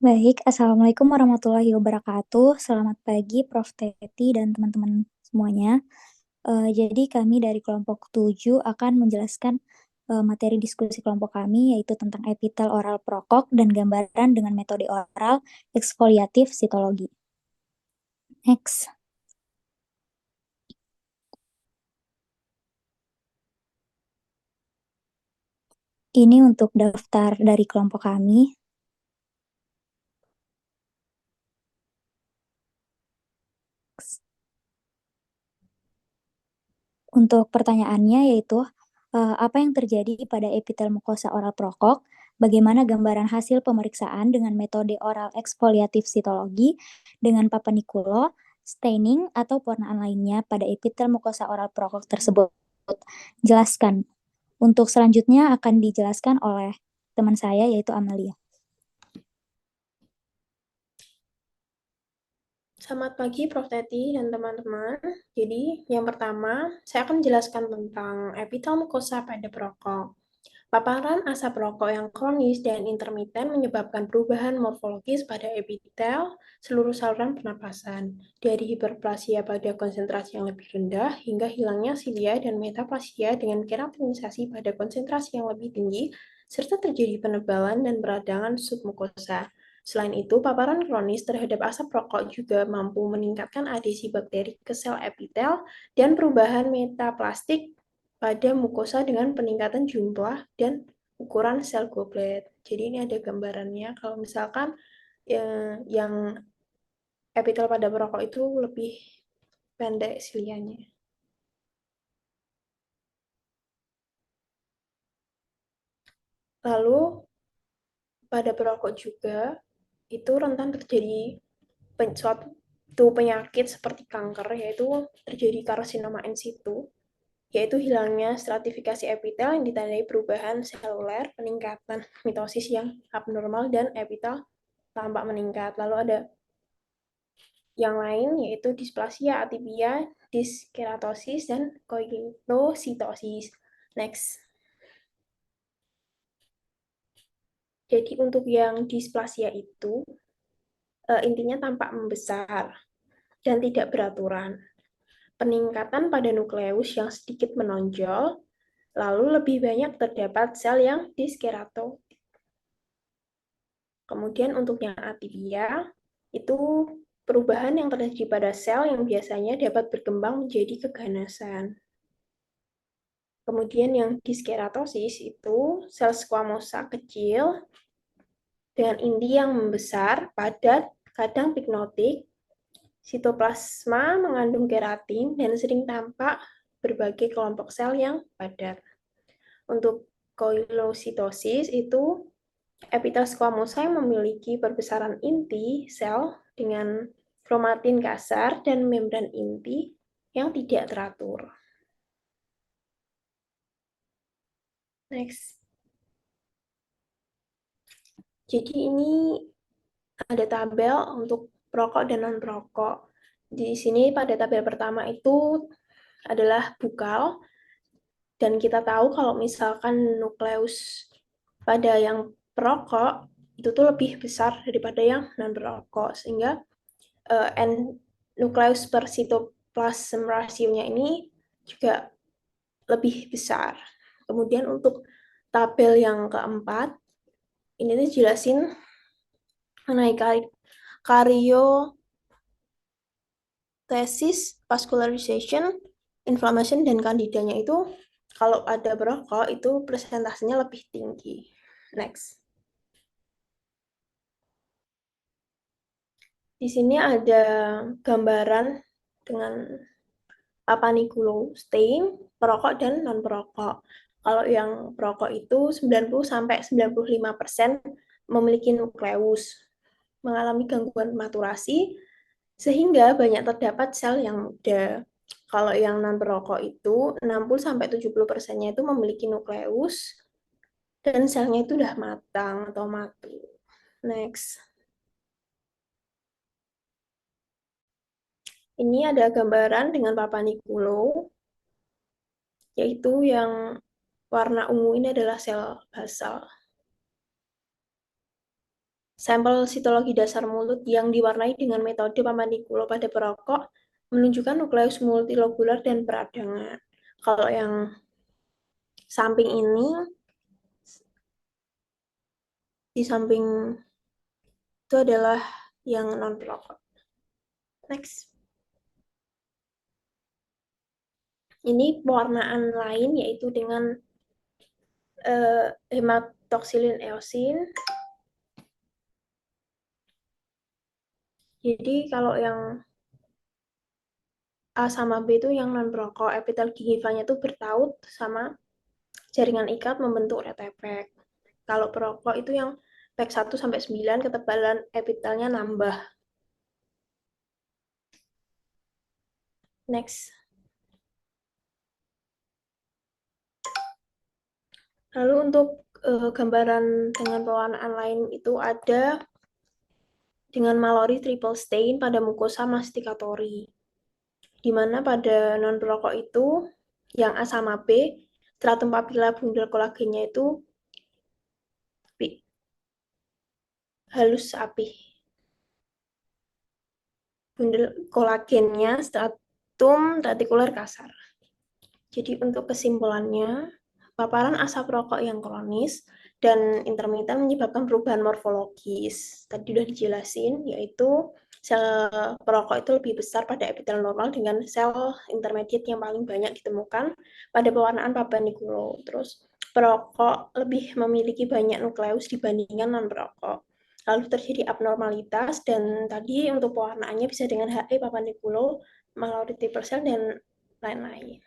Baik, Assalamualaikum warahmatullahi wabarakatuh. Selamat pagi, Prof. Teti dan teman-teman semuanya. Jadi kami dari kelompok 7 akan menjelaskan materi diskusi kelompok kami, yaitu tentang epitel oral prokok dan gambaran dengan metode oral eksfoliatif sitologi. Next. Ini untuk daftar dari kelompok kami. Untuk pertanyaannya yaitu, apa yang terjadi pada epitel mukosa oral prokok? Bagaimana gambaran hasil pemeriksaan dengan metode oral eksfoliatif sitologi dengan Papa Nicolau, staining, atau pewarnaan lainnya pada epitel mukosa oral prokok tersebut? Jelaskan. Untuk selanjutnya akan dijelaskan oleh teman saya yaitu Amelia. Selamat pagi, Prof. Teti dan teman-teman. Jadi, yang pertama, saya akan menjelaskan tentang epitel mukosa pada perokok. Paparan asap rokok yang kronis dan intermiten menyebabkan perubahan morfologis pada epitel seluruh saluran pernapasan, dari hiperplasia pada konsentrasi yang lebih rendah hingga hilangnya silia dan metaplasia dengan keratinisasi pada konsentrasi yang lebih tinggi, serta terjadi penebalan dan peradangan submukosa. Selain itu, paparan kronis terhadap asap rokok juga mampu meningkatkan adhesi bakteri ke sel epitel dan perubahan metaplastik pada mukosa dengan peningkatan jumlah dan ukuran sel goblet. Jadi ini ada gambarannya kalau misalkan yang epitel pada perokok itu lebih pendek silianya. Lalu pada perokok juga itu rentan terjadi suatu penyakit seperti kanker, yaitu terjadi karsinoma in situ, yaitu hilangnya stratifikasi epitel yang ditandai perubahan seluler, peningkatan mitosis yang abnormal, dan epitel tampak meningkat. Lalu ada yang lain yaitu displasia atipia, diskeratosis, dan koilositosis. Next. Jadi untuk yang displasia itu intinya tampak membesar dan tidak beraturan. Peningkatan pada nukleus yang sedikit menonjol, lalu lebih banyak terdapat sel yang diskerato. Kemudian untuk yang atipia, itu perubahan yang terjadi pada sel yang biasanya dapat berkembang menjadi keganasan. Kemudian yang diskeratosis itu sel squamosa kecil dengan inti yang membesar, padat, kadang pignotik. Sitoplasma mengandung keratin dan sering tampak berbagai kelompok sel yang padat. Untuk koilositosis itu epitel squamosa yang memiliki perbesaran inti sel dengan kromatin kasar dan membran inti yang tidak teratur. Next. Jadi ini ada tabel untuk perokok dan non-perokok. Di sini pada tabel pertama itu adalah bukal, dan kita tahu kalau misalkan nukleus pada yang perokok itu tuh lebih besar daripada yang non-perokok, sehingga N nukleus per sitoplasm rasionya ini juga lebih besar. Kemudian untuk tabel yang keempat, ini tuh jelasin mengenai karyotesis, vascularization, inflammation, dan kandidanya itu kalau ada perokok itu presentasenya lebih tinggi. Next. Di sini ada gambaran dengan Papa-Nicolau stain, perokok dan non-perokok. Kalau yang perokok itu 90-95% memiliki nukleus, mengalami gangguan maturasi, sehingga banyak terdapat sel yang muda. Kalau yang non-perokok itu 60-70%-nya itu memiliki nukleus, dan selnya itu udah matang atau mati. Next. Ini ada gambaran dengan Papa-Nicolau, yaitu yang warna ungu ini adalah sel basal. Sampel sitologi dasar mulut yang diwarnai dengan metode Paman Nikola pada perokok menunjukkan nukleus multilobular dan peradangan. Kalau yang samping ini, di samping itu adalah yang non-perokok. Next. Ini pewarnaan lain yaitu dengan hematoxylin eosin. Jadi kalau yang A sama B itu yang non perokok, epitel gingivanya itu bertaut sama jaringan ikat membentuk retepek. Kalau perokok itu yang PEC 1 sampai 9 ketebalan epitelnya nambah. Next. Lalu untuk gambaran dengan pewarnaan lain itu ada dengan Mallory triple stain pada mukosa masticatori. Di mana pada non perokok itu yang A sama B, stratum papilla bundel kolagennya itu halus apih. Bundel kolagennya stratum retikuler kasar. Jadi untuk kesimpulannya, paparan asap rokok yang kronis dan intermiten menyebabkan perubahan morfologis. Tadi sudah dijelasin, yaitu sel perokok itu lebih besar pada epitel normal dengan sel intermediate yang paling banyak ditemukan pada pewarnaan Papanicolo. Terus perokok lebih memiliki banyak nukleus dibandingkan non-perokok. Lalu terjadi abnormalitas dan tadi untuk pewarnaannya bisa dengan HE, Papanicolo, Mallory triple cell, dan lain-lain.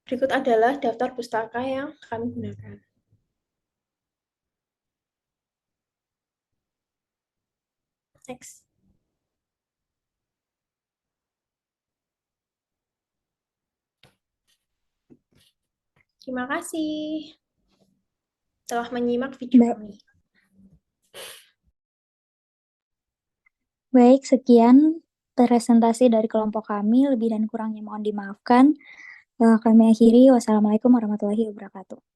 Berikut adalah daftar pustaka yang kami gunakan. Next. Terima kasih telah menyimak video kami. Baik, sekian presentasi dari kelompok kami. Lebih dan kurangnya mohon dimaafkan. Kami akhiri. Wassalamualaikum warahmatullahi wabarakatuh.